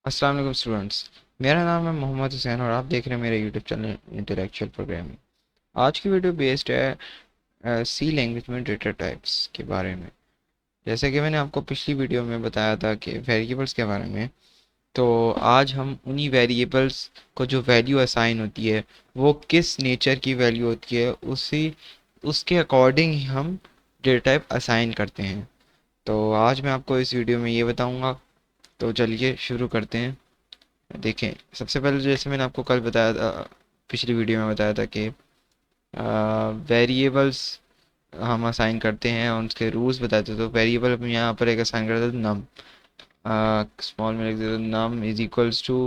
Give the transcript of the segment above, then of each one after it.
अस्सलाम वालेकुम स्टूडेंट्स। मेरा नाम है मोहम्मद हुसैन और आप देख रहे हैं मेरे यूट्यूब चैनल इंटेलेक्चुअल प्रोग्रामिंग। आज की वीडियो बेस्ड है सी लैंग्वेज में डेटा टाइप्स के बारे में। जैसे कि मैंने आपको पिछली वीडियो में बताया था कि वेरिएबल्स के बारे में, तो आज हम उन्हीं वेरिएबल्स को जो वैल्यू असाइन होती है वो किस नेचर की वैल्यू होती है उसी उसके अकॉर्डिंग ही हम डेटा टाइप असाइन करते हैं। तो आज मैं आपको इस वीडियो में ये बताऊंगा। तो चलिए शुरू करते हैं। देखें, सबसे पहले जैसे मैंने आपको कल बताया था, पिछली वीडियो में बताया था कि वेरिएबल्स हम असाइन करते हैं और उसके रूल्स बताए थे। तो वेरिएबल हम यहाँ पर एक असाइन करते थे नम, स्मॉल में लिख देते नम इज इक्वल्स टू,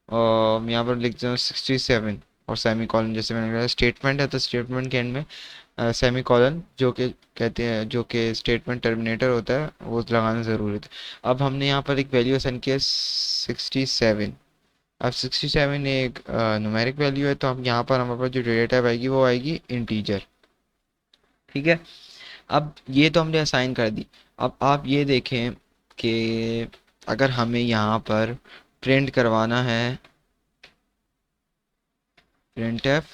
यहाँ पर लिख देते हैं 67 और सेमी कॉलन। जैसे मैंने कहा स्टेटमेंट है तो स्टेटमेंट के एंड में सेमी कॉलन जो कि कहते हैं, जो कि स्टेटमेंट टर्मिनेटर होता है, वो लगाना ज़रूरी होता है। अब हमने यहाँ पर एक वैल्यू असाइन किया 67। अब 67 एक न्यूमेरिक वैल्यू है, तो हम यहाँ पर हमारे पास जो डेटा टाइप आएगी वो आएगी इंटीजर। ठीक है। अब ये तो हमने असाइन कर दी। अब आप ये देखें कि अगर हमें यहाँ पर प्रिंट करवाना है प्रिंट एफ,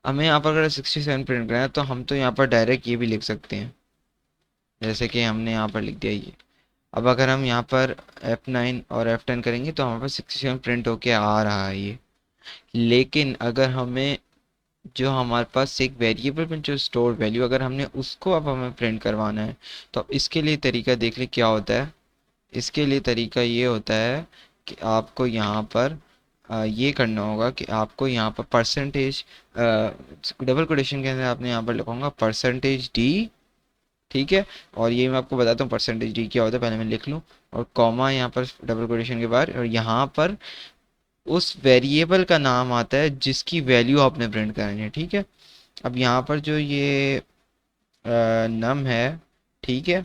हमें यहाँ पर अगर 67 प्रिंट करना है तो हम तो यहाँ पर डायरेक्ट ये भी लिख सकते हैं, जैसे कि हमने यहाँ पर लिख दिया ये। अब अगर हम यहाँ पर F9 और F10 करेंगे तो हमारे पास 67 प्रिंट होके आ रहा है ये। लेकिन अगर हमें जो हमारे पास एक वेरिएबल में जो स्टोर वैल्यू, अगर हमने उसको अब हमें प्रिंट करवाना है, तो अब इसके लिए तरीका देख ले क्या होता है। इसके लिए तरीका ये होता है कि आपको यहाँ पर ये करना होगा कि आपको यहाँ पर परसेंटेज, डबल कोटेशन के अंदर आपने यहाँ पर लिखूंगा परसेंटेज डी। ठीक है। और ये मैं आपको बताता हूँ परसेंटेज डी क्या होता है, पहले मैं लिख लूँ। और कॉमा यहाँ पर डबल कोटेशन के बाद, और यहाँ पर उस वेरिएबल का नाम आता है जिसकी वैल्यू आपने प्रिंट करनी है। ठीक है। अब यहाँ पर जो ये नम है, ठीक है,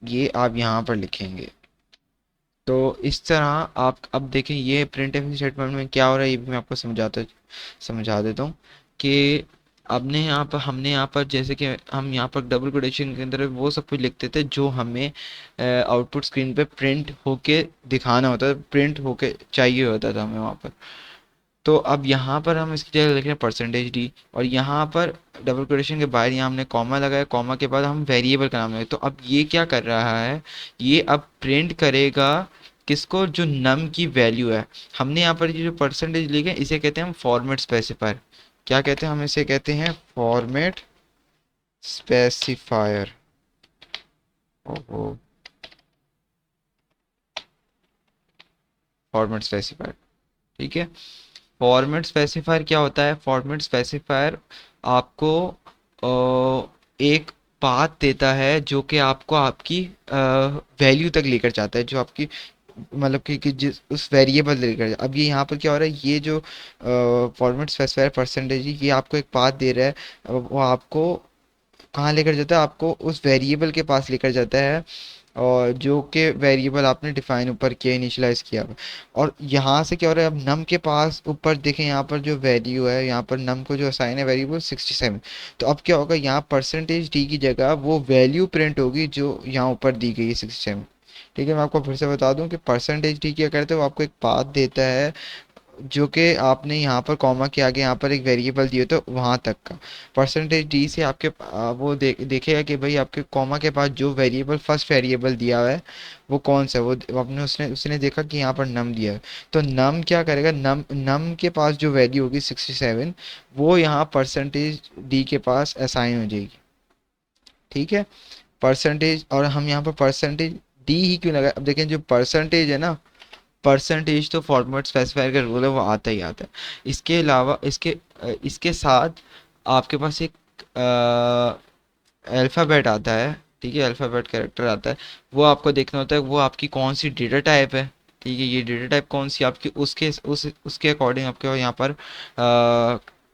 ये आप यहाँ पर लिखेंगे। तो इस तरह आप अब देखें ये प्रिंट एफ स्टेटमेंट में क्या हो रहा है, ये भी मैं आपको समझा देता हूँ कि हमने यहाँ पर जैसे कि हम यहाँ पर डबल कोटेशन के अंदर वो सब कुछ लिखते थे जो हमें आउटपुट स्क्रीन पे प्रिंट होके दिखाना होता था, प्रिंट होके चाहिए होता था हमें वहाँ पर। तो अब यहाँ पर हम इसकी जगह लिख रहे हैं परसेंटेज डी, और यहाँ पर डबल कोटेशन के बाहर यहाँ हमने कॉमा लगाया, कॉमा के बाद हम वेरिएबल का नाम लगाए। तो अब ये क्या कर रहा है, ये अब प्रिंट करेगा किसको, जो नम की वैल्यू है। हमने यहाँ पर ये जो परसेंटेज लिखे हैं इसे कहते हैं हम फॉर्मेट स्पेसिफायर। क्या कहते हैं, हम इसे कहते हैं फॉर्मेट स्पेसिफायर। ओहो, फॉर्मेट स्पेसिफायर। ठीक है। फॉर्मेट स्पेसिफायर क्या होता है, फॉर्मेट स्पेसिफायर आपको एक पाथ देता है जो कि आपको आपकी वैल्यू तक लेकर जाता है, जो आपकी मतलब कि जिस उस वेरिएबल लेकर अब ये यहाँ पर क्या हो रहा है, ये जो फॉर्मेट स्पेसिफायर परसेंटेज ये आपको एक पाथ दे रहा है। वो आपको कहाँ लेकर जाता है, आपको उस वेरिएबल के पास लेकर जाता है, और जो कि वेरिएबल आपने डिफाइन ऊपर किया, इनिशियलाइज किया हुआ। और यहाँ से क्या हो रहा है, अब नम के पास ऊपर देखें, यहाँ पर जो वैल्यू है, यहाँ पर नम को जो असाइन है वेरिएबल 67। तो अब क्या होगा, यहाँ परसेंटेज डी की जगह वो वैल्यू प्रिंट होगी जो यहाँ ऊपर दी गई है 67। ठीक है। मैं आपको फिर से बता दूं कि परसेंटेज डी क्या करते हैं, वो आपको एक पाथ देता है जो कि आपने यहाँ पर कॉमा के आगे यहाँ पर एक वेरिएबल दिए तो वहाँ तक का परसेंटेज डी से आपके वो देखेगा कि भाई आपके कॉमा के पास जो वेरिएबल फर्स्ट वेरिएबल दिया हुआ है वो कौन सा है। वो आपने उसने उसने देखा कि यहाँ पर नम दिया है, तो नम क्या करेगा, नम नम के पास जो वैल्यू होगी 67, वो यहाँ परसेंटेज डी के पास असाइन हो जाएगी। ठीक है। परसेंटेज, और हम यहाँ पर परसेंटेज डी ही क्यों लगाए, अब देखें जो परसेंटेज है ना, परसेंटेज तो फॉर्मेट स्पेसिफायर का रूल है, वो आता ही आता है। इसके अलावा इसके साथ आपके पास एक अल्फ़ाबेट आता है। ठीक है, अल्फ़ाबेट कैरेक्टर आता है। वो आपको देखना होता है वो आपकी कौन सी डेटा टाइप है। ठीक है, ये डेटा टाइप कौन सी आपकी, उसके अकॉर्डिंग आपके यहाँ पर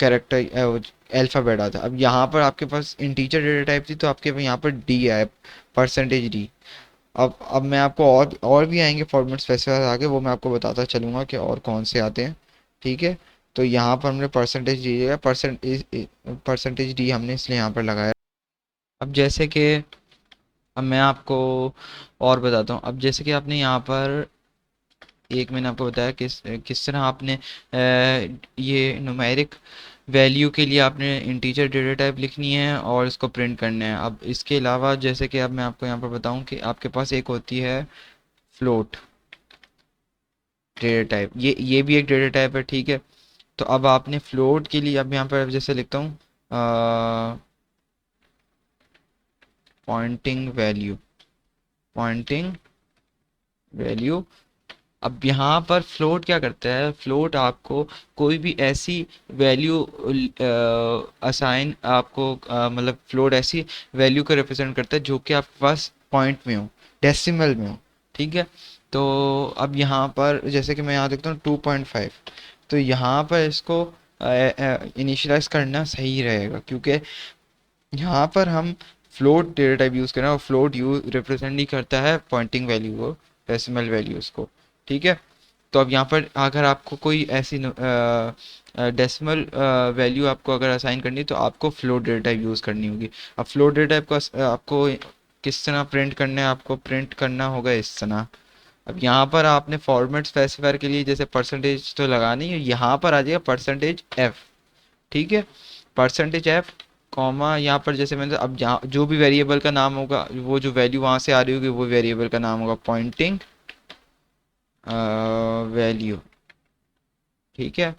कैरेक्टर अल्फ़ाबेट आता है। अब यहाँ पर आपके पास इंटीजर डेटा टाइप थी तो आपके यहाँ पर डी आया, परसेंटेज डी। अब मैं आपको और भी आएंगे फॉर्मेट स्पेसिफायर आगे, वो मैं आपको बताता चलूँगा कि और कौन से आते हैं। ठीक है। तो यहाँ पर हमने परसेंटेज डी है, परसेंटेज डी हमने इसलिए यहाँ पर लगाया। अब जैसे कि अब मैं आपको और बताता हूँ, अब जैसे कि आपने यहाँ पर एक मैंने आपको बताया किस किस तरह आपने ये न्यूमेरिक वैल्यू के लिए आपने इंटीजर डेटा टाइप लिखनी है और इसको प्रिंट करना है। अब इसके अलावा जैसे कि अब मैं आपको यहाँ पर बताऊँ कि आपके पास एक होती है फ्लोट डेटा टाइप, ये भी एक डेटा टाइप है, ठीक है। तो अब आपने फ्लोट के लिए, अब यहाँ पर जैसे लिखता हूँ पॉइंटिंग वैल्यू, पॉइंटिंग वैल्यू। अब यहाँ पर फ्लोट क्या करता है, फ्लोट आपको कोई भी ऐसी वैल्यू असाइन आपको मतलब फ्लोट ऐसी वैल्यू को रिप्रेजेंट करता है जो कि आपके पास पॉइंट में हो, डेसिमल में हो, ठीक है। तो अब यहाँ पर जैसे कि मैं यहाँ देखता हूँ 2.5, तो यहाँ पर इसको इनिशियलाइज करना सही रहेगा, क्योंकि यहाँ पर हम फ्लोट डेटा टाइप यूज़ कर रहे हैं और फ्लोट रिप्रेजेंट नहीं करता है पॉइंटिंग वैल्यू को, डेसिमल वैल्यूज़ को, ठीक है। तो अब यहाँ पर अगर आपको कोई ऐसी डेसिमल वैल्यू आपको अगर असाइन करनी है तो आपको फ्लोट डेटा टाइप यूज़ करनी होगी। अब फ्लोट डेटा टाइप को आपको किस तरह प्रिंट करना है, आपको प्रिंट करना होगा इस तरह। अब यहाँ पर आपने फॉर्मेट स्पेसिफायर के लिए जैसे परसेंटेज तो लगानी है, यहाँ पर आ जाएगा परसेंटेज एफ, ठीक है। परसेंटेज एफ कॉमा, यहाँ पर जैसे मैंने अब जहाँ जो भी वेरिएबल का नाम होगा, वो जो वैल्यू वहाँ से आ रही होगी वो वेरिएबल का नाम होगा पॉइंटिंग वैल्यू, ठीक है,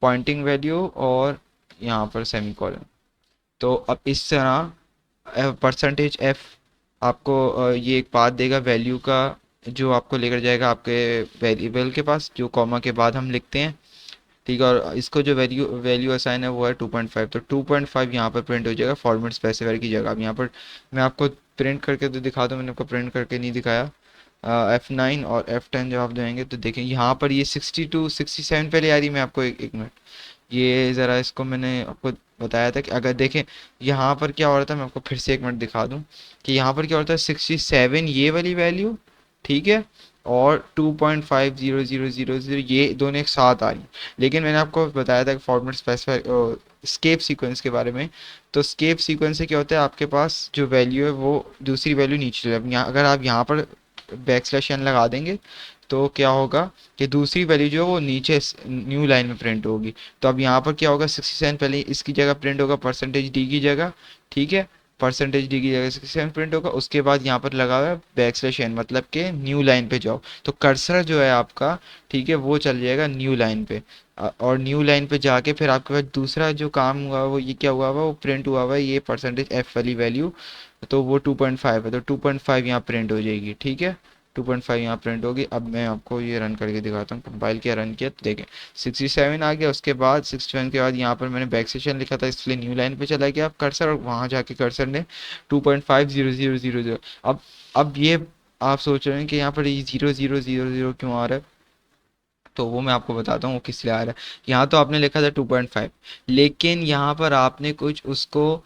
पॉइंटिंग वैल्यू, और यहाँ पर सेमीकोलन। तो अब इस तरह परसेंटेज एफ आपको ये एक पाथ देगा वैल्यू का, जो आपको लेकर जाएगा आपके वेरिएबल के पास जो कॉमा के बाद हम लिखते हैं, ठीक है। और इसको जो वैल्यू वैल्यू असाइन है वो है 2.5, तो 2.5 यहाँ पर प्रिंट हो जाएगा फॉर्मेट स्पेसिफायर की जगह। अब यहाँ पर मैं आपको प्रिंट करके तो दिखा दूँ, मैंने आपको प्रिंट करके नहीं दिखाया। F9 और F10 जब आप देंगे तो देखें यहाँ पर ये 62 67 पहले आ रही। मैं आपको एक मिनट, ये ज़रा इसको मैंने आपको बताया था कि अगर देखें यहाँ पर क्या हो रहा था, मैं आपको फिर से एक मिनट दिखा दूँ कि यहाँ पर क्या होता है 67 ये वाली वैल्यू, ठीक है, और 2.5000 ये दोनों एक साथ आ रही। लेकिन मैंने आपको बताया था कि फॉर्मेट स्पेसिफाई स्केप सीक्वेंस के बारे में। तो स्केप सीक्वेंस से क्या होता है, आपके पास जो वैल्यू है वो दूसरी वैल्यू नीचे चले, अब यहाँ अगर आप यहाँ पर बैक स्लैश एन लगा देंगे तो क्या होगा कि दूसरी वैल्यू जो है वो नीचे न्यू लाइन में प्रिंट होगी। तो अब यहाँ पर क्या होगा 67 पहले इसकी जगह प्रिंट होगा परसेंटेज डी की जगह, ठीक है, परसेंटेज डी की जगह 67 प्रिंट होगा। उसके बाद यहाँ पर लगा हुआ है बैक स्लैश एन, मतलब कि न्यू लाइन पे जाओ, तो कर्सर जो है आपका, ठीक है, वो चल जाएगा न्यू लाइन पे। और न्यू लाइन पे जाके फिर आपके पास दूसरा जो काम हुआ वो ये क्या हुआ हुआ वो प्रिंट हुआ हुआ है ये परसेंटेज एफ वाली वैल्यू, तो वो 2.5 है, तो 2.5 यहाँ प्रिंट हो जाएगी, ठीक है। 2.5 यहाँ प्रिंट होगी। अब मैं आपको ये रन करके दिखाता हूँ, कंपाइल किया रन किया तो देखें 67 आ गया। उसके बाद 67 के बाद यहाँ पर मैंने बैक सेशन लिखा था इसलिए न्यू लाइन पे चला गया आप कर्सर, और वहाँ जाके कर्सर ने 2.5000 अब ये आप सोच रहे हैं कि यहाँ पर ये 0000 क्यों आ रहा है, तो वो मैं आपको बताता हूँ वो किस लिए आ रहा है। यहाँ तो आपने लिखा था 2.5, लेकिन यहाँ पर आपने कुछ उसको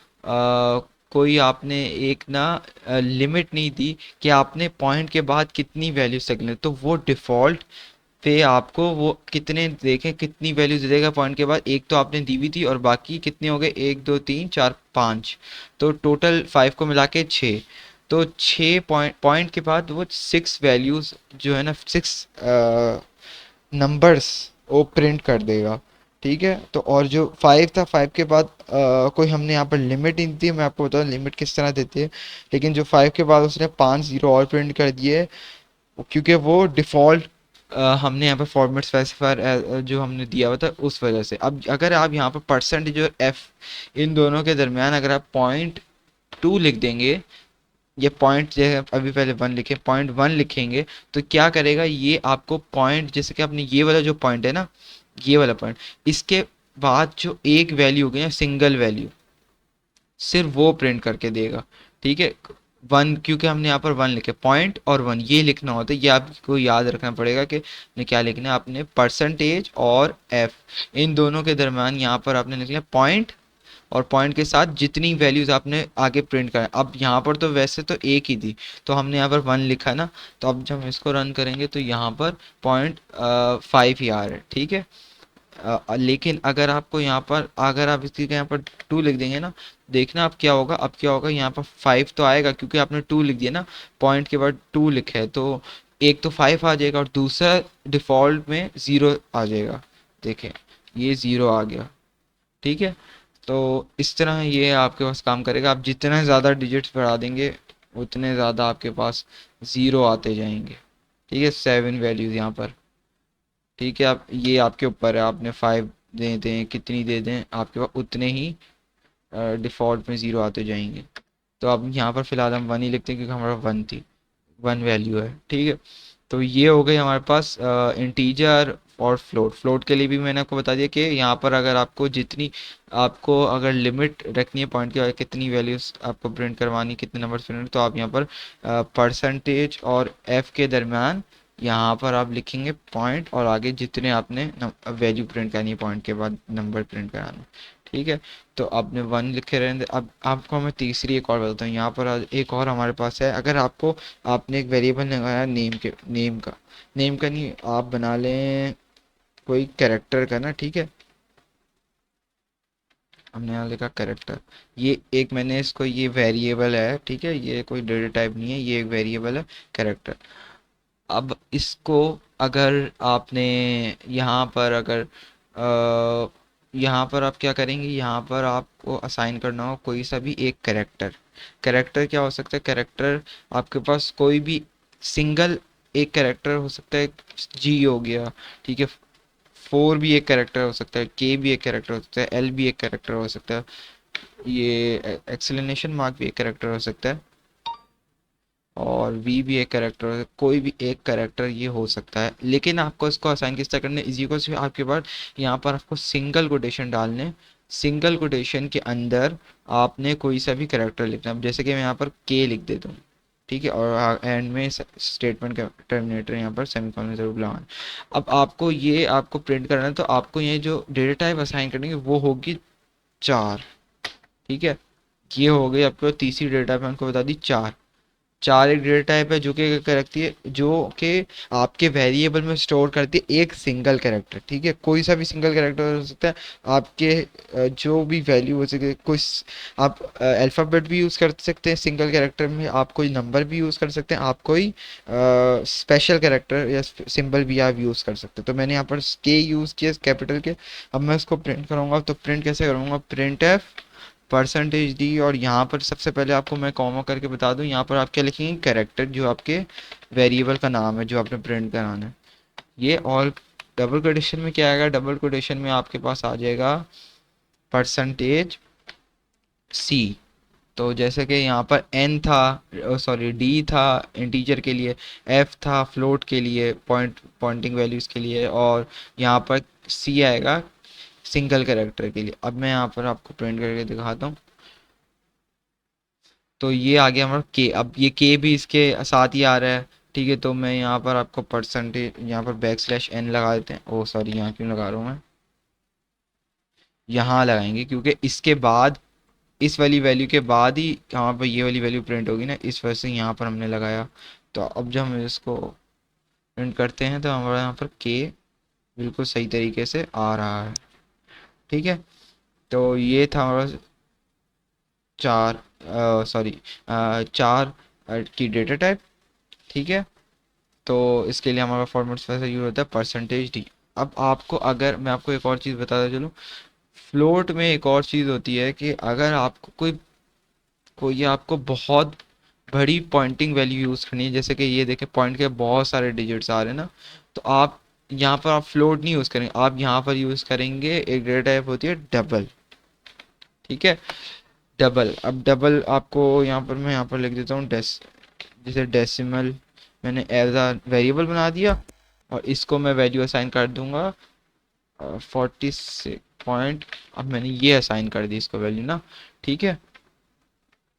कोई आपने एक ना लिमिट नहीं दी कि आपने पॉइंट के बाद कितनी वैल्यूज तक लें, तो वो डिफ़ॉल्ट पे आपको वो कितने देखें कितनी वैल्यूज दे देगा पॉइंट के बाद। एक तो आपने दी हुई थी और बाकी कितने हो गए 1 2 3 4 5, तो टोटल 5 को मिला के 6। तो 6 पॉइंट के बाद वो 6 वैल्यूज जो है ना 6 नंबर्स वो प्रिंट कर देगा, ठीक है। तो और जो 5 था 5 के बाद कोई हमने यहाँ पर लिमिट नहीं दी, मैं आपको बताऊँ लिमिट किस तरह देते हैं। लेकिन जो 5 के बाद उसने 5 जीरो और प्रिंट कर दिए, क्योंकि वो डिफ़ॉल्ट हमने यहाँ पर फॉर्मेट स्पेसिफायर जो हमने दिया हुआ था उस वजह से। अब अगर आप यहाँ पर परसेंटेज और एफ इन दोनों के दरमियान अगर आप 0.2 लिख देंगे, ये पॉइंट जो है अभी पहले 1 लिखे 0.1 लिखेंगे, तो क्या करेगा ये आपको पॉइंट, जैसे कि आपने ये वाला जो पॉइंट है ना, ये वाला पॉइंट, इसके बाद जो एक वैल्यू होगी ना सिंगल वैल्यू, सिर्फ वो प्रिंट करके देगा, ठीक है। 1 क्योंकि हमने यहाँ पर 1 लिखे, पॉइंट और 1 ये लिखना होता है, ये आपको याद रखना पड़ेगा कि आपने क्या लिखना है। आपने परसेंटेज और एफ इन दोनों के दरम्यान यहाँ पर आपने लिखना पॉइंट, और पॉइंट के साथ जितनी वैल्यूज आपने आगे प्रिंट करा। अब यहाँ पर तो वैसे तो एक ही थी, तो हमने यहाँ पर 1 लिखा है ना, तो अब जब हम इसको रन करेंगे तो यहाँ पर 0.5 ही आ रहा है, ठीक है। लेकिन अगर आपको यहाँ पर अगर आप इसकी यहाँ पर 2 लिख देंगे ना, देखना अब क्या होगा, अब क्या होगा यहाँ पर 5 तो आएगा क्योंकि आपने 2 लिख दिया ना, पॉइंट के बाद 2 लिखा है, तो एक तो 5 आ जाएगा और दूसरा डिफ़ॉल्ट में 0 आ जाएगा। देखें, ये 0 आ गया। ठीक है, तो इस तरह ये आपके पास काम करेगा। आप जितने ज़्यादा डिजिट्स बढ़ा देंगे उतने ज़्यादा आपके पास ज़ीरो आते जाएंगे। ठीक है, 7 वैल्यूज़ यहाँ पर। ठीक है, आप ये आपके ऊपर है, आपने 5 दे दें कितनी दे दें, आपके पास उतने ही डिफ़ॉल्ट में ज़ीरो आते जाएंगे। तो अब यहाँ पर फ़िलहाल हम 1 ही लिखते हैं क्योंकि हमारा 1 थी, 1 वैल्यू है। ठीक है, तो ये हो गई हमारे पास इंटीजर और फ्लोट। फ्लोट के लिए भी मैंने आपको बता दिया कि यहाँ पर अगर आपको जितनी आपको अगर लिमिट रखनी है पॉइंट की, कितनी वैल्यूज आपको प्रिंट करवानी, कितने नंबर प्रिंट, तो आप यहाँ पर परसेंटेज और एफ के दरमियान यहाँ पर आप लिखेंगे पॉइंट और आगे जितने आपने वैल्यू प्रिंट करनी है पॉइंट के बाद नंबर प्रिंट कराना। ठीक है, तो आपने 1 लिखे रहेंगे। अब आपको मैं तीसरी एक और बताता हूँ। यहाँ पर एक और हमारे पास है, अगर आपको आपने एक वेरिएबल लगाया नेम का नहीं, आप बना लें कोई कैरेक्टर का ना। ठीक है, हमने यहाँ लिखा कैरेक्टर, ये एक मैंने इसको, ये वेरिएबल है। ठीक है, ये कोई डेटा टाइप नहीं है, ये एक वेरिएबल है कैरेक्टर। अब इसको अगर आपने यहाँ पर अगर यहाँ पर आप क्या करेंगे, यहाँ पर आपको असाइन करना हो कोई सा भी एक कैरेक्टर। कैरेक्टर क्या हो सकता है, कैरेक्टर आपके पास कोई भी सिंगल एक कैरेक्टर हो सकता है। जी हो गया, ठीक है, 4 भी एक कैरेक्टर हो सकता है, के भी एक कैरेक्टर हो सकता है, एल भी एक कैरेक्टर हो सकता है, ये एक्सक्लेमेशन मार्क भी एक कैरेक्टर हो सकता है, और वी भी एक कैरेक्टर है। कोई भी एक कैरेक्टर ये हो सकता है, लेकिन आपको इसको असाइन किस तरह करना है, इजी को सिर्फ आपके पास यहाँ पर आपको सिंगल कोटेशन डालने। सिंगल कोटेशन के अंदर आपने कोई सा भी कैरेक्टर लिखना है। जैसे कि मैं यहाँ पर के लिख देता हूँ। ठीक है, और एंड में स्टेटमेंट का टर्मिनेटर यहाँ पर सेमीकोलन जरूर लगाना। अब आपको ये आपको प्रिंट करना है, तो आपको ये जो डेटा टाइप असाइन करेंगे वो होगी 4। ठीक है, ये हो गई आपको तीसरी डेटा टाइप, हमको बता दी 4। 4 एक डेटा टाइप है जो कि क्या रखती है, जो कि आपके वेरिएबल में स्टोर करती है एक सिंगल कैरेक्टर। ठीक है, कोई सा भी सिंगल कैरेक्टर हो सकता है। आपके जो भी वैल्यू हो सके, आप अल्फ़ाबेट भी यूज़ कर सकते हैं सिंगल कैरेक्टर में, आप कोई नंबर भी यूज़ कर सकते हैं, आप कोई स्पेशल कैरेक्टर या सिंबल भी आप यूज़ कर सकते हैं। तो मैंने यहाँ पर के यूज़ किया कैपिटल के। अब मैं इसको प्रिंट करूँगा, तो प्रिंट कैसे करूँगा, प्रिंट एफ परसेंटेज डी, और यहाँ पर सबसे पहले आपको मैं कॉमा करके बता दूँ, यहाँ पर आप क्या लिखेंगे, कैरेक्टर जो आपके वेरिएबल का नाम है जो आपने प्रिंट कराना है ये। और डबल कोटेशन में क्या आएगा, डबल कोटेशन में आपके पास आ जाएगा परसेंटेज सी। तो जैसे कि यहाँ पर एन था, सॉरी डी था इंटीजर के लिए, एफ था फ्लोट के लिए, पॉइंटिंग वैल्यूज़ के लिए, और यहाँ पर सी आएगा सिंगल कैरेक्टर के लिए। अब मैं यहाँ पर आपको प्रिंट करके दिखाता हूँ। तो ये आ गया हमारा के। अब ये के भी इसके साथ ही आ रहा है। ठीक है, तो मैं यहाँ पर आपको परसेंटेज, यहाँ पर बैक स्लैश एन लगा देते हैं। ओ सॉरी, यहाँ क्यों लगा रहा हूँ मैं, यहाँ लगाएंगे क्योंकि इसके बाद इस वाली वैल्यू के बाद ही यहाँ पर ये वाली वैल्यू प्रिंट होगी ना, इस वजह से यहाँ पर हमने लगाया। तो अब जब हम इसको प्रिंट करते हैं तो हमारा यहाँ पर के बिल्कुल सही तरीके से आ रहा है। ठीक है, तो ये था हमारा 4, सॉरी 4 की डेटा टाइप। ठीक है, तो इसके लिए हमारा फॉर्मेट वैसे यूज होता है परसेंटेज डी। अब आपको, अगर मैं आपको एक और चीज़ बताता चलूँ, फ्लोट में एक और चीज़ होती है कि अगर आपको कोई कोई आपको बहुत बड़ी पॉइंटिंग वैल्यू यूज़ करनी है, जैसे कि ये देखें पॉइंट के बहुत सारे डिजिट्स आ रहे हैं ना, तो आप यहाँ पर आप फ्लोट नहीं यूज़ करेंगे, आप यहाँ पर यूज़ करेंगे एक डेटा टाइप होती है डबल। ठीक है, डबल। अब डबल आपको यहाँ पर मैं यहाँ पर लिख देता हूँ जैसे डेसिमल मैंने एज अ वेरिएबल बना दिया, और इसको मैं वैल्यू असाइन कर दूंगा 46 पॉइंट। अब मैंने ये असाइन कर दी इसको वैल्यू ना। ठीक है,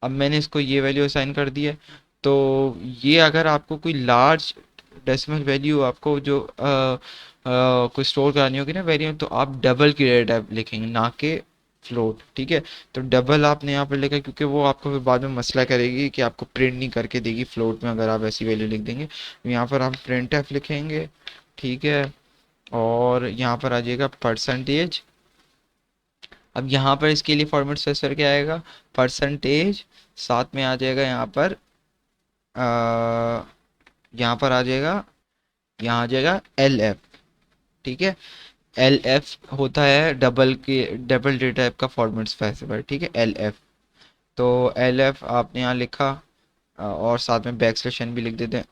अब मैंने इसको ये वैल्यू असाइन कर दी है। तो ये अगर आपको कोई लार्ज डेसिमल वैल्यू आपको जो कोई स्टोर करानी होगी ना वेरिएबल, तो आप डबल की डेटा लिखेंगे ना कि फ्लोट। ठीक है, तो डबल आपने यहाँ पर लिखा क्योंकि वो आपको फिर बाद में मसला करेगी कि आपको प्रिंट नहीं करके देगी फ्लोट में अगर आप ऐसी वैल्यू लिख देंगे। यहाँ पर आप प्रिंट एफ लिखेंगे। ठीक है, और यहाँ पर आ जाएगा परसेंटेज। अब यहाँ पर इसके लिए फॉर्मेट स्पेसिफायर क्या आएगा, परसेंटेज, साथ में आ जाएगा यहाँ पर यहाँ पर आ जाएगा, यहाँ आ जाएगा एल एफ। ठीक है, एल एफ होता है डबल डेटा टाइप का फॉर्मेट स्पेसिफायर। ठीक है, एल एफ। तो एल एफ आपने यहाँ लिखा, और साथ में बैक स्लैश एन भी लिख देते हैं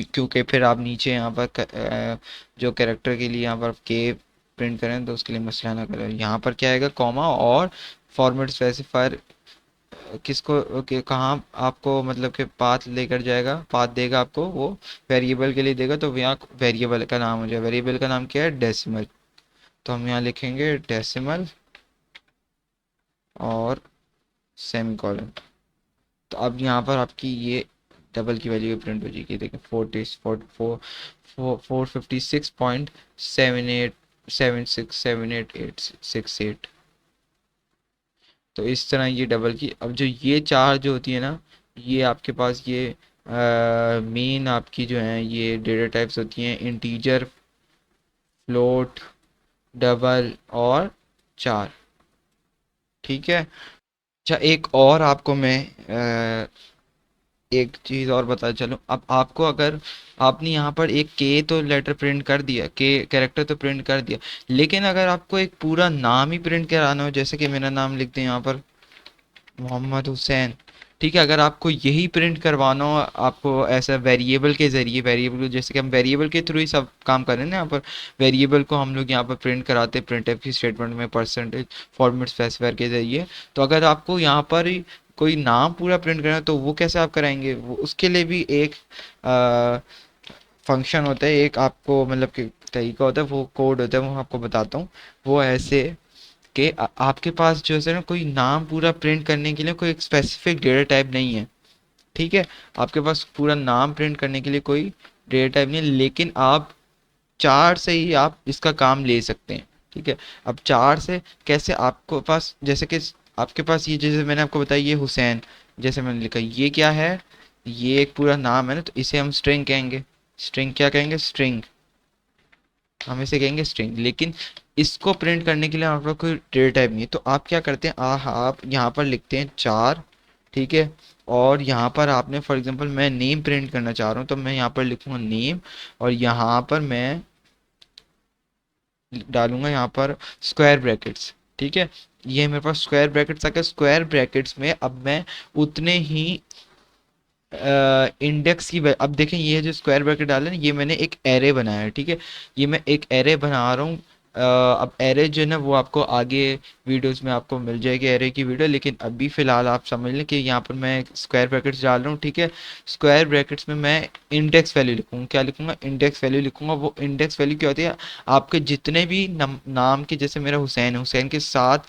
क्योंकि फिर आप नीचे यहाँ पर जो कैरेक्टर के लिए यहाँ पर के प्रिंट करें तो उसके लिए मसला ना करें। यहाँ पर क्या आएगा, कॉमा और फॉर्मेट स्पेसिफायर किसको कहाँ आपको मतलब कि पाथ लेकर जाएगा, पाथ देगा आपको वो वेरिएबल के लिए देगा। तो यहाँ वेरिएबल का नाम हो जाए, वेरिएबल का नाम क्या है, डेसिमल। तो हम यहाँ लिखेंगे डेसिमल और सेमीकोलन। तो अब यहाँ पर आपकी ये डबल की वैल्यू प्रिंट हो जाएगी। देखिए 456.78767868। तो इस तरह ये डबल की, अब जो ये चार जो होती है ना, ये आपके पास ये मेन आपकी जो है ये डेटा टाइप्स होती हैं, इंटीजर, फ्लोट, डबल और चार। ठीक है। अच्छा, एक और आपको मैं एक चीज़ और बता चलूँ। अब आपको अगर आपने यहाँ पर एक के तो लेटर प्रिंट कर दिया, के कैरेक्टर तो प्रिंट कर दिया, लेकिन अगर आपको एक पूरा नाम ही प्रिंट कराना हो, जैसे कि मेरा नाम लिख दें यहाँ पर, मोहम्मद हुसैन। ठीक है, अगर आपको यही प्रिंट करवाना हो आपको ऐसा वेरिएबल के ज़रिए, वेरिएबल जैसे कि हम वेरिएबल के थ्रू ही सब काम कर रहे हैं ना, यहाँ पर वेरिएबल को हम लोग यहाँ पर प्रिंट कराते हैं प्रिंट एफ की स्टेटमेंट में परसेंटेज फॉर्मेट स्पेसिफायर के ज़रिए। तो अगर आपको यहाँ पर ही कोई नाम पूरा प्रिंट करना है तो वो कैसे आप कराएंगे, वो उसके लिए भी एक फंक्शन होता है, एक आपको मतलब कि तरीका होता है, वो कोड होता है, वो आपको बताता हूँ। वो ऐसे कि आपके पास जो है ना कोई नाम पूरा प्रिंट करने के लिए कोई एक स्पेसिफिक डेटा टाइप नहीं है। ठीक है, आपके पास पूरा नाम प्रिंट करने के लिए कोई डेटा टाइप नहीं है, लेकिन आप चार से ही आप इसका काम ले सकते हैं। ठीक है, अब चार से कैसे, आपको पास जैसे कि आपके पास ये जैसे मैंने आपको बताया ये हुसैन, जैसे मैंने लिखा ये क्या है, ये एक पूरा नाम है ना, तो इसे हम स्ट्रिंग कहेंगे। स्ट्रिंग क्या कहेंगे, स्ट्रिंग, हम इसे कहेंगे स्ट्रिंग। लेकिन इसको प्रिंट करने के लिए आपका कोई डेटा टाइप नहीं है, तो आप क्या करते हैं, आप यहाँ पर लिखते हैं चार। ठीक है, और यहाँ पर आपने फॉर एग्जांपल मैं नेम प्रिंट करना चाह रहा हूँ, तो मैं यहाँ पर लिखूँगा नेम, और यहाँ पर मैं डालूंगा यहाँ पर स्क्वायर ब्रैकेट्स। ठीक है, ये मेरे पास स्क्वायर ब्रैकेट्स आ गए। स्क्वायर ब्रैकेट्स में अब मैं उतने ही इंडेक्स की अब देखें, ये जो स्क्वायर ब्रैकेट डाले ना, ये मैंने एक एरे बनाया है। ठीक है, ये मैं एक एरे बना रहा हूँ। अब एरे जो है ना वो आपको आगे वीडियोस में आपको मिल जाएगी एरे की वीडियो, लेकिन अभी फ़िलहाल आप समझ लें कि यहाँ पर मैं स्क्वायर ब्रैकेट्स डाल रहा हूँ। ठीक है, स्क्वायर ब्रैकेट्स में मैं इंडेक्स वैल्यू लिखूँगा, क्या लिखूँगा, इंडेक्स वैल्यू लिखूँगा। वो इंडेक्स वैल्यू क्या होती है, आपके जितने भी नाम के, जैसे मेरा हुसैन है, हुसैन के साथ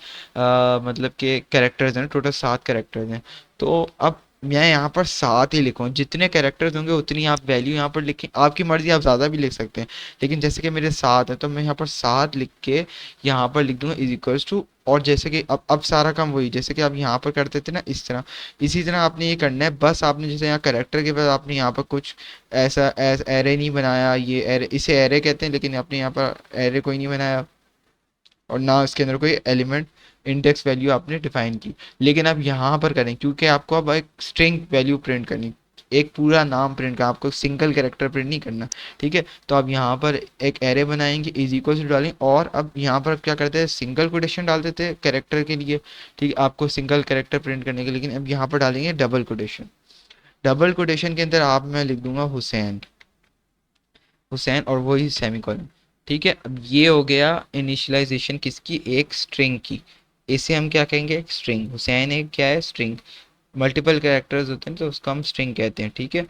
मतलब के कैरेक्टर्स हैं, टोटल 7 कैरेक्टर्स हैं। तो अब मैं यहाँ पर 7 ही लिखूँ, जितने कैरेक्टर्स होंगे उतनी आप वैल्यू यहाँ पर लिखें, आपकी मर्ज़ी, आप ज़्यादा भी लिख सकते हैं, लेकिन जैसे कि मेरे 7 है तो मैं यहाँ पर 7 लिख के यहाँ पर लिख दूंगा इज इक्वल्स टू। और जैसे कि अब सारा काम वही जैसे कि आप यहाँ पर करते थे ना, इस तरह इसी तरह आपने ये करना है। बस आपने जैसे यहाँ करेक्टर के बाद आपने यहाँ पर कुछ ऐसा एरे नहीं बनाया, ये एरे, इसे एरे कहते हैं, लेकिन आपने यहाँ पर एरे कोई नहीं बनाया और ना इसके अंदर कोई एलिमेंट इंडेक्स वैल्यू आपने डिफाइन की। लेकिन आप यहाँ पर करें क्योंकि आपको अब एक स्ट्रिंग वैल्यू प्रिंट करनी, एक पूरा नाम प्रिंट करना, आपको सिंगल कैरेक्टर प्रिंट नहीं करना। ठीक है, तो अब यहाँ पर एक एरे बनाएंगे, इज इक्वल टू डालेंगे, और अब यहाँ पर क्या करते हैं, सिंगल कोटेशन डाल देते हैं कैरेक्टर के लिए। ठीक है, आपको सिंगल कैरेक्टर प्रिंट करने के लिए, लेकिन अब यहाँ पर डालेंगे डबल कोटेशन। डबल कोटेशन के अंदर आप मैं लिख दूंगा हुसैन, हुसैन और वही सेमीकोलन। ठीक है, अब ये हो गया इनिशियलाइजेशन किसकी, एक स्ट्रिंग की। इसे हम क्या कहेंगे, एक स्ट्रिंग। हुसैन एक क्या है, स्ट्रिंग। मल्टीपल कैरेक्टर्स होते हैं तो उसको हम स्ट्रिंग कहते हैं। ठीक है,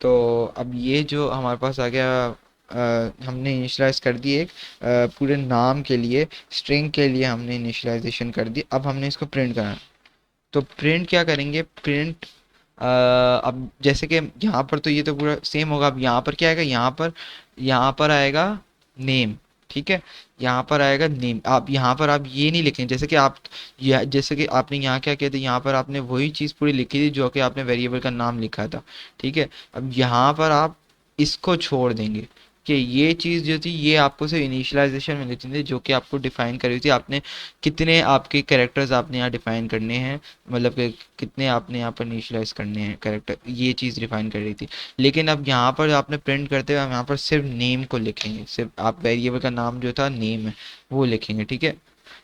तो अब ये जो हमारे पास आ गया, हमने इनिशियलाइज कर दी एक पूरे नाम के लिए, स्ट्रिंग के लिए हमने इनिशियलाइजेशन कर दी। अब हमने इसको प्रिंट करना है, तो प्रिंट क्या करेंगे, प्रिंट अब जैसे कि यहाँ पर तो ये तो पूरा सेम होगा। अब यहाँ पर क्या आएगा, यहाँ पर आएगा नेम। ठीक है, यहाँ पर आएगा नेम। आप यहाँ पर आप ये नहीं लिखें, जैसे कि आप जैसे कि आपने यहाँ क्या किया था, यहाँ पर आपने वही चीज़ पूरी लिखी थी जो कि आपने वेरिएबल का नाम लिखा था। ठीक है, अब यहाँ पर आप इसको छोड़ देंगे। कि ये चीज़ जो थी ये आपको सिर्फ इनिशियलाइजेशन में लेती थी, जो कि आपको डिफाइन करी थी आपने, कितने आपके कैरेक्टर्स आपने यहाँ डिफाइन करने हैं, मतलब कि कितने आपने यहाँ पर इनिशियलाइज करने हैं कैरेक्टर, ये चीज़ डिफाइन कर रही थी। लेकिन अब यहाँ पर आपने प्रिंट करते हुए हम यहाँ पर सिर्फ नेम को लिखेंगे, सिर्फ आप वेरिएबल का नाम जो था नेम है वो लिखेंगे, ठीक है।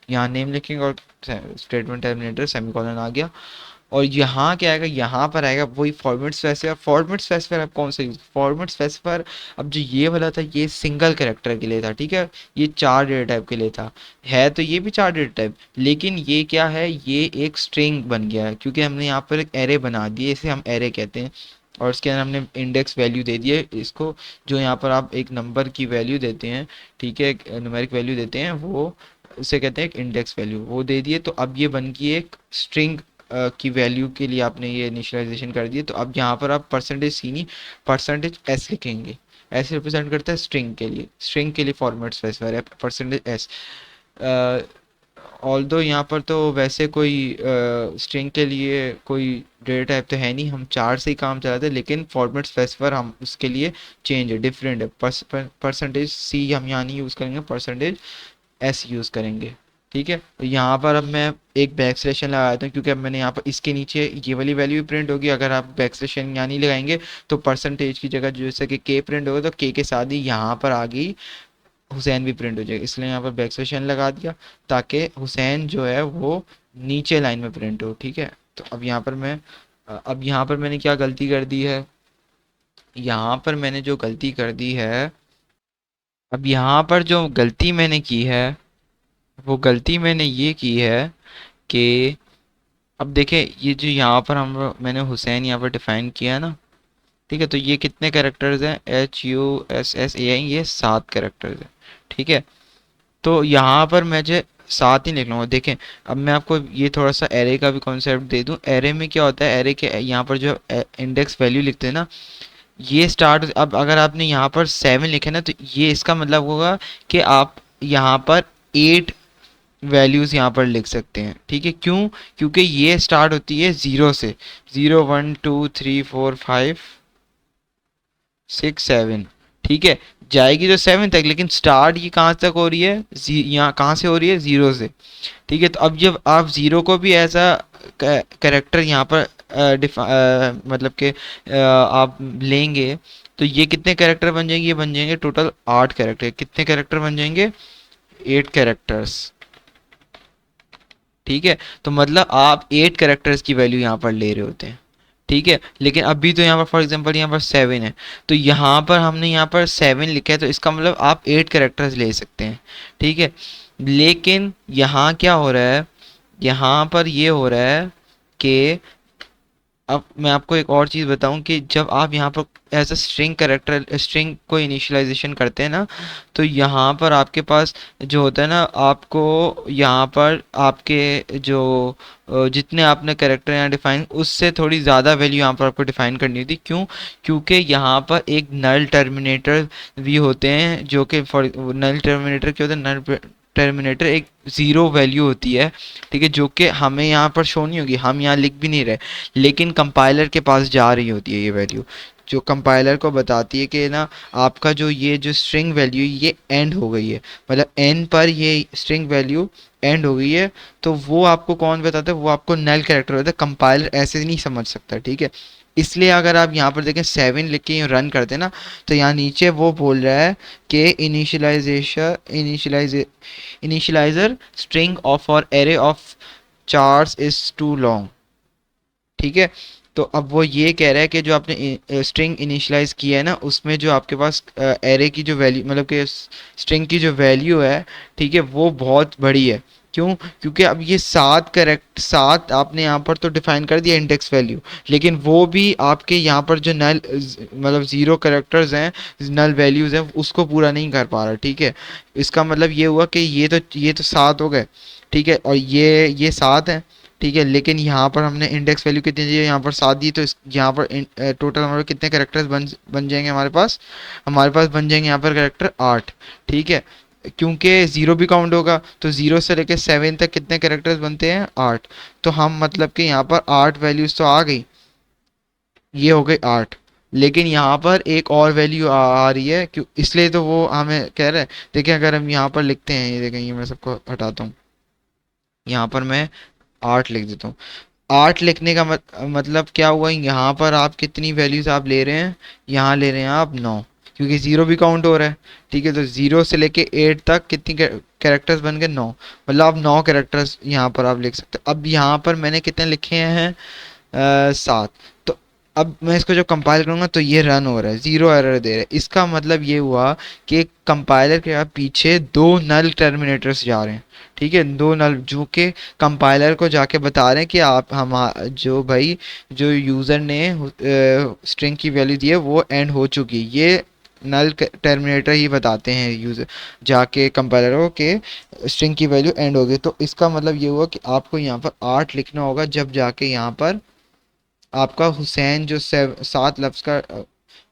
यहाँ नेम लिखेंगे और स्टेटमेंट टर्मिनेटर सेमीकोलन आ गया। और यहाँ क्या आएगा, यहाँ पर आएगा वही फॉर्मेट स्पेसिफायर। फॉर्मेट स्पेसिफायर आप कौन सा यूज, फॉर्मेट स्पेसिफायर अब जो ये वाला था ये सिंगल कैरेक्टर के लिए था, ठीक है, ये 4 डेटा टाइप के लिए था, है तो ये भी 4 डेटा टाइप, लेकिन ये क्या है, ये एक स्ट्रिंग बन गया है क्योंकि हमने यहाँ पर एक एरे बना दिए, इसे हम एरे कहते हैं। और उसके अंदर हमने इंडेक्स वैल्यू दे दिए इसको, जो यहाँ पर आप एक नंबर की वैल्यू देते हैं, ठीक है, एक न्यूमेरिक वैल्यू देते हैं, वो उसे कहते हैं एक इंडेक्स वैल्यू, वो दे दिए। तो अब ये बन गई एक स्ट्रिंग की वैल्यू के लिए आपने ये इनिशियलाइजेशन कर दिए। तो अब यहाँ पर आप परसेंटेज सी नहीं परसेंटेज एस लिखेंगे, एस रिप्रेजेंट करता है स्ट्रिंग के लिए, स्ट्रिंग के लिए फॉर्मेट स्पेसिफायर है परसेंटेज एस। ऑल्दो यहाँ पर तो वैसे कोई स्ट्रिंग के लिए कोई डेटा टाइप तो है नहीं, हम 4 से ही काम चलाते हैं, लेकिन फॉर्मेट स्पेसिफायर हम उसके लिए चेंज है, डिफरेंट है। परसेंटेज सी हम यहाँ नहीं यूज़ करेंगे, परसेंटेज एस यूज़ करेंगे, ठीक है। तो यहाँ पर अब मैं एक बैक स्लेशन लगा देता हूँ क्योंकि अब मैंने यहाँ पर इसके नीचे ये वाली वैल्यू भी प्रिंट होगी। अगर आप बैक स्लेशन यहाँ नहीं लगाएंगे तो परसेंटेज की जगह जैसे कि के प्रिंट होगा, तो के साथ ही यहाँ पर आ गई हुसैन भी प्रिंट हो जाएगा, इसलिए यहाँ पर बैक स्लेशन लगा दिया ताकि हुसैन जो है वो नीचे लाइन में प्रिंट हो, ठीक है। तो अब यहाँ पर मैं अब यहाँ पर मैंने क्या गलती कर दी है, यहाँ पर मैंने जो गलती कर दी है, अब यहाँ पर जो गलती मैंने की है वो गलती मैंने ये की है कि अब देखें ये जो यहाँ पर हम मैंने हुसैन यहाँ पर डिफाइन किया है ना, ठीक है, तो ये कितने कैरेक्टर्स हैं, HUSSAI, ये 7 कैरेक्टर्स हैं, ठीक है। तो यहाँ पर मैं जो 7 ही लिख लूँगा। देखें अब मैं आपको ये थोड़ा सा एरे का भी कॉन्सेप्ट दे दूँ। एरे में क्या होता है, एरे के यहाँ पर जो इंडेक्स वैल्यू लिखते हैं ना, ये स्टार्ट, अब अगर आपने यहाँ पर 7 लिखे ना, तो ये इसका मतलब होगा कि आप यहाँ पर 8 वैल्यूज़ यहाँ पर लिख सकते हैं, ठीक है। क्यों, क्योंकि ये स्टार्ट होती है 0 से, 0 1 2 3 4 5 6 7, ठीक है, जाएगी तो 7 तक, लेकिन स्टार्ट ये कहाँ तक हो रही है, यहाँ कहाँ से हो रही है, 0 से, ठीक है। तो अब जब आप 0 को भी ऐसा कैरेक्टर यहाँ पर मतलब कि आप लेंगे, तो ये कितने कैरेक्टर बन जाएंगे, ये बन जाएंगे टोटल 8 कैरेक्टर। कितने कैरेक्टर बन जाएंगे, 8 कैरेक्टर्स, ठीक है। तो मतलब आप 8 कैरेक्टर्स की वैल्यू यहाँ पर ले रहे होते हैं, ठीक है। लेकिन अभी तो यहाँ पर फॉर एग्जांपल यहाँ पर 7 है, तो यहाँ पर हमने यहाँ पर 7 लिखा है, तो इसका मतलब आप 8 कैरेक्टर्स ले सकते हैं, ठीक है। लेकिन यहाँ क्या हो रहा है, यहाँ पर ये हो रहा है कि अब मैं आपको एक और चीज़ बताऊं कि जब आप यहाँ पर as a string character string को इनिशियलाइजेशन करते हैं ना, तो यहाँ पर आपके पास जो होता है ना, आपको यहाँ पर आपके जो जितने आपने कैरेक्टर यहाँ डिफाइन उससे थोड़ी ज़्यादा वैल्यू यहाँ पर आपको डिफाइन करनी होती। क्यों, क्योंकि यहाँ पर एक नल टर्मिनेटर भी होते हैं, जो कि फॉर नल टर्मिनेटर क्या होता है, नल टर्मिनेटर एक ज़ीरो वैल्यू होती है, ठीक है, जो कि हमें यहाँ पर शो नहीं होगी, हम यहाँ लिख भी नहीं रहे, लेकिन कंपाइलर के पास जा रही होती है ये वैल्यू, जो कंपाइलर को बताती है कि ना आपका जो ये जो स्ट्रिंग वैल्यू ये एंड हो गई है, मतलब एन पर ये स्ट्रिंग वैल्यू एंड हो गई है। तो वो आपको कौन बताता है, वो आपको नल कैरेक्टर होता है, कंपाइलर ऐसे नहीं समझ सकता, ठीक है। इसलिए अगर आप यहाँ पर देखें 7 लिख के रन करते हैं ना, तो यहाँ नीचे वो बोल रहा है कि initializer string of or array of chars is too long, ठीक है। तो अब वो ये कह रहा है कि जो आपने स्ट्रिंग इनिशियलाइज किया है ना, उसमें जो आपके पास एरे की जो वैल्यू मतलब कि स्ट्रिंग की जो वैल्यू है, ठीक है, वो बहुत बड़ी है। क्यों, क्योंकि अब ये 7 आपने यहाँ पर तो डिफाइन कर दिया इंडेक्स वैल्यू, लेकिन वो भी आपके यहाँ पर जो नल मतलब 0 कैरेक्टर्स हैं, नल वैल्यूज़ हैं, उसको पूरा नहीं कर पा रहा, ठीक है। इसका मतलब ये हुआ कि ये तो 7 हो गए, ठीक है, और ये 7 है, ठीक है। लेकिन यहाँ पर हमने इंडेक्स वैल्यू कितनी दी है, यहाँ पर 7 दी, तो इस यहाँ पर टोटल हमारे कितने कैरेक्टर्स बन जाएंगे, हमारे पास बन जाएंगे यहाँ पर कैरेक्टर 8, ठीक है। क्योंकि ज़ीरो भी काउंट होगा, तो 0 से लेकर 7 तक कितने कैरेक्टर्स बनते हैं, 8। तो हम मतलब कि यहाँ पर 8 वैल्यूज़ तो आ गई, ये हो गई 8, लेकिन यहाँ पर एक और वैल्यू आ रही है, क्यों, इसलिए तो वो हमें कह रहा है। देखिए अगर हम यहाँ पर लिखते हैं, ये देखें, ये मैं सबको हटाता हूँ, यहाँ पर मैं 8 लिख देता हूँ। 8 लिखने का मतलब क्या हुआ, यहाँ पर आप कितनी वैल्यूज आप ले रहे हैं, यहाँ ले रहे हैं आप 9, क्योंकि ज़ीरो भी काउंट हो रहा है। ठीक है, तो ज़ीरो से लेके 8 तक कितनी कैरेक्टर्स बन गए, 9, मतलब आप 9 कैरेक्टर्स यहाँ पर आप लिख सकते हैं। अब यहाँ पर मैंने कितने लिखे हैं, 7। तो अब मैं इसको जो कंपाइल करूँगा तो ये रन हो रहा है, ज़ीरो एरर दे रहा है। इसका मतलब ये हुआ कि कंपाइलर के आप पीछे दो नल टर्मिनेटर्स जा रहे हैं। ठीक है, दो नल जो कि कंपाइलर को जाके बता रहे हैं कि आप हम जो भाई जो यूज़र ने स्ट्रिंग की वैल्यू दी है वो एंड हो चुकी है। ये नल टर्मिनेटर ही बताते हैं यूज़र जाके कंपाइलर को कि स्ट्रिंग की वैल्यू एंड हो गई। तो इसका मतलब ये हुआ कि आपको यहाँ पर 8 लिखना होगा, जब जाके यहाँ पर आपका हुसैन जो 7 लफ्ज़ का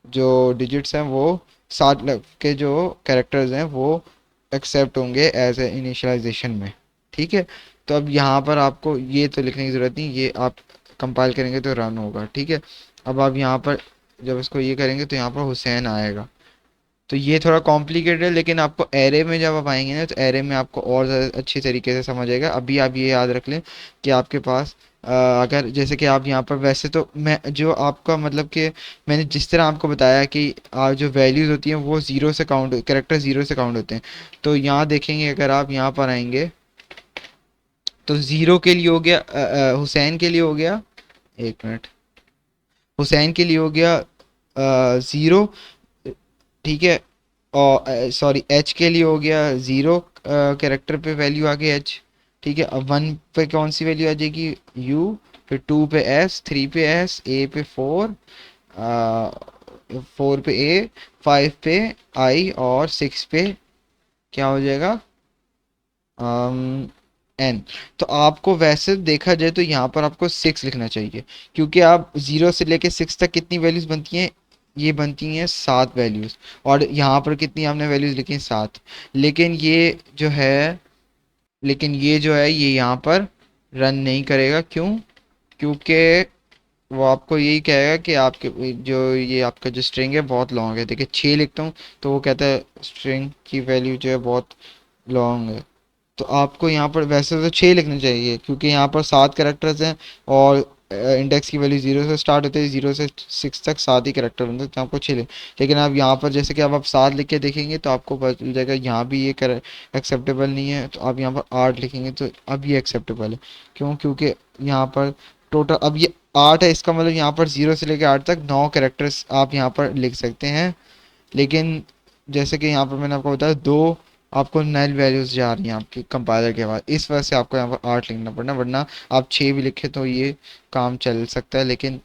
जो डिजिट्स हैं वो 7 लफ्ज़ के जो कैरेक्टर्स हैं वो एक्सेप्ट होंगे एज ए इनिशियलाइजेशन में। ठीक है, तो अब यहाँ पर आपको ये तो लिखने की ज़रूरत नहीं, ये आप कंपाइल करेंगे तो रन होगा। ठीक है, अब आप यहाँ पर जब इसको ये करेंगे तो यहाँ पर हुसैन आएगा। तो ये थोड़ा कॉम्प्लिकेटेड है, लेकिन आपको एरे में जब आप आएंगे ना तो एरे में आपको और ज़्यादा अच्छी तरीके से समझ आएगा। अभी आप ये याद रख लें कि आपके पास अगर जैसे कि आप यहाँ पर, वैसे तो मैं जो आपका मतलब कि मैंने जिस तरह आपको बताया कि जो वैल्यूज़ होती हैं वो ज़ीरो से काउंट, कैरेक्टर ज़ीरो से काउंट होते हैं। तो यहाँ देखेंगे, अगर आप यहाँ पर आएंगे तो ज़ीरो के लिए हो गया, हुसैन के लिए हो गया, एक मिनट, हुसैन के लिए हो गया ज़ीरो। ठीक है, और सॉरी एच के लिए हो गया ज़ीरो, कैरेक्टर पे वैल्यू आ गई एच। ठीक है, अब वन पे कौन सी वैल्यू आ जाएगी, यू, फिर टू पे एस, थ्री पे एस, ए पे फोर, फोर पे ए, फाइव पे आई, और सिक्स पे क्या हो जाएगा, एन। तो आपको वैसे देखा जाए तो यहाँ पर आपको 6 लिखना चाहिए, क्योंकि आप 0 से लेके 6 तक कितनी वैल्यूज़ बनती हैं, ये बनती हैं 7 वैल्यूज़, और यहाँ पर कितनी आपने वैल्यूज़ लिखी हैं, 7। लेकिन ये जो है लेकिन ये जो है ये यहाँ पर रन नहीं करेगा, क्यों, क्योंकि वो आपको यही कहेगा कि आपके जो ये आपका जो स्ट्रिंग है बहुत लॉन्ग है। देखिए 6 लिखता हूँ तो वो कहता है स्ट्रिंग की वैल्यू जो है बहुत लॉन्ग है। तो आपको यहाँ पर वैसे तो 6 लिखने चाहिए, क्योंकि यहाँ पर 7 कैरेक्टर्स हैं, और इंडेक्स की वैल्यू 0 से स्टार्ट होती है, 0 से 6 तक 7 ही कैरेक्टर होते हैं, तो आपको 6 लिख। लेकिन आप यहाँ पर जैसे कि अब आप 7 लिख के देखेंगे तो आपको पता चल जाएगा यहाँ भी ये एक्सेप्टेबल नहीं है। तो आप यहाँ पर 8 लिखेंगे तो अब ये एक्सेप्टेबल है। क्यों, क्योंकि यहाँ पर टोटल अब ये 8 है, इसका मतलब यहाँ पर 0 से लेकर 8 तक 9 कैरेक्टर्स आप यहाँ पर लिख सकते हैं। लेकिन जैसे कि यहाँ पर मैंने आपको बताया, दो आपको नल वैल्यूज जा रही हैं आपकी कंपाइलर के बाद, इस वजह से आपको यहाँ पर 8 लिखना पड़ना, वरना आप 6 भी लिखे तो ये काम चल सकता है। लेकिन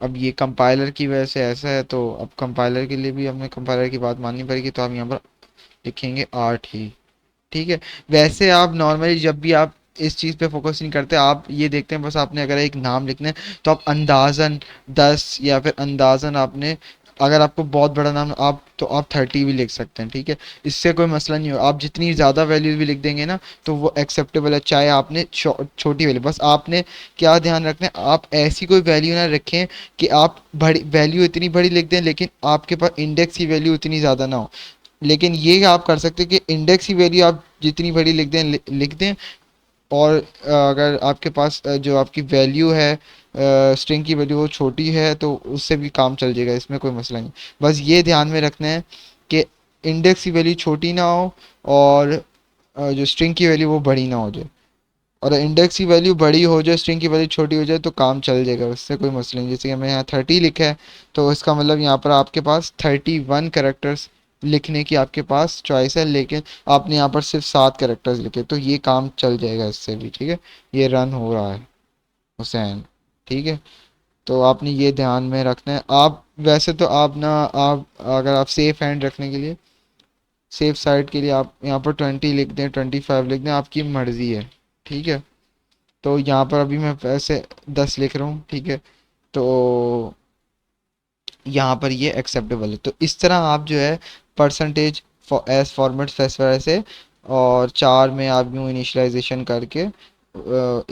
अब ये कंपाइलर की वजह से ऐसा है, तो अब कंपाइलर के लिए भी हमें कंपाइलर की बात माननी पड़ेगी, तो आप यहाँ पर लिखेंगे 8 ही। ठीक है, वैसे आप नॉर्मली जब भी आप इस चीज़ पे फोकस नहीं करते, आप ये देखते हैं बस आपने अगर एक नाम लिखना है तो आप अंदाज़न 10 या फिर अंदाज़न आपने, अगर आपको बहुत बड़ा नाम आप तो आप 30 भी लिख सकते हैं। ठीक है, इससे कोई मसला नहीं हो, आप जितनी ज़्यादा वैल्यूज भी लिख देंगे ना तो वो एक्सेप्टेबल है, चाहे आपने छोटी वैल्यू, बस आपने क्या ध्यान रखना है, आप ऐसी कोई वैल्यू ना रखें कि आप बड़ी वैल्यू इतनी बड़ी लिख दें लेकिन आपके पास इंडेक्स की वैल्यू उतनी ज़्यादा ना हो। लेकिन ये आप कर सकते हैं कि इंडेक्स की वैल्यू आप जितनी बड़ी लिख दें लिख दें, और अगर आपके पास जो आपकी वैल्यू है स्ट्रिंग की वैल्यू वो छोटी है तो उससे भी काम चल जाएगा, इसमें कोई मसला नहीं। बस ये ध्यान में रखना है कि इंडेक्स की वैल्यू छोटी ना हो, और जो स्ट्रिंग की वैल्यू वो बड़ी ना हो जाए, और इंडेक्स की वैल्यू बड़ी हो जाए स्ट्रिंग की वैल्यू छोटी हो जाए तो काम चल जाएगा, उससे कोई मसला नहीं। जैसे कि मैंने यहाँ 30 लिखा है तो इसका मतलब यहाँ पर आपके पास 31 कैरेक्टर्स लिखने की आपके पास चॉइस है, लेकिन आपने यहाँ पर सिर्फ 7 कैरेक्टर्स लिखे, तो ये काम चल जाएगा इससे भी। ठीक है, ये रन हो रहा है हुसैन। ठीक है, तो आपने ये ध्यान में रखना है। आप वैसे तो आप ना, आप अगर आप सेफ हैंड रखने के लिए, सेफ साइड के लिए आप यहाँ पर 20 लिख दें, 25 लिख दें, आपकी मर्ज़ी है। ठीक है, तो यहाँ पर अभी मैं वैसे 10 लिख रहा हूँ। ठीक है, तो यहाँ पर ये एक्सेप्टेबल है। तो इस तरह आप जो है परसेंटेज एस फॉर्मेट स्पेसिफायर से, और 4 में आप यूँ इनिशियलाइजेशन करके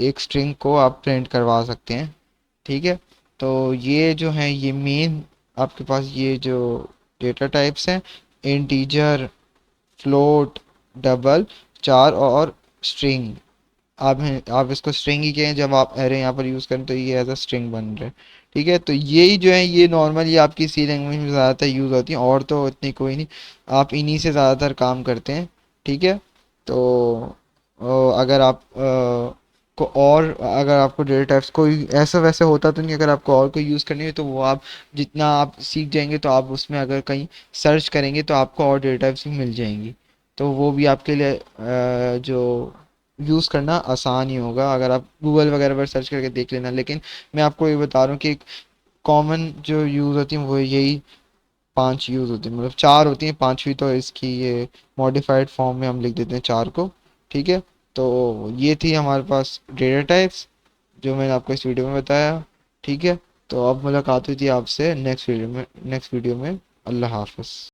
एक स्ट्रिंग को आप प्रिंट करवा सकते हैं। ठीक है, तो ये जो है ये मेन आपके पास ये जो डेटा टाइप्स हैं, इंटीजर, फ्लोट, डबल, चार और स्ट्रिंग। आप इसको स्ट्रिंग ही कहें, जब आप एरे यहाँ पर यूज़ करें तो ये एज अ स्ट्रिंग बन रहे हैं। ठीक है, तो यही जो है ये नॉर्मली आपकी सी लैंग्वेज में ज़्यादातर यूज़ होती हैं, और तो इतनी कोई नहीं, आप इन्हीं से ज़्यादातर काम करते हैं। ठीक है, तो अगर आप को और अगर आपको डेटा टाइप्स कोई ऐसा वैसे होता तो नहीं, अगर आपको और कोई यूज़ करनी है तो वो आप जितना आप सीख जाएंगे तो आप उसमें अगर कहीं सर्च करेंगे तो आपको और डेटा टाइप्स भी मिल जाएंगी। तो वो भी आपके लिए जो यूज़ करना आसान ही होगा, अगर आप गूगल वगैरह पर सर्च करके देख लेना। लेकिन मैं आपको ये बता रहा हूँ कि कॉमन जो यूज़ होती है वो यही पांच यूज़ होती है, मतलब चार होती हैं, पांचवी तो इसकी ये मॉडिफाइड फॉर्म में हम लिख देते हैं चार को। ठीक है, तो ये थी हमारे पास डेटा टाइप्स जो मैंने आपको इस वीडियो में बताया। ठीक है, तो अब मुलाकात हुई थी आपसे नेक्स्ट वीडियो में। अल्लाह हाफ़िज़।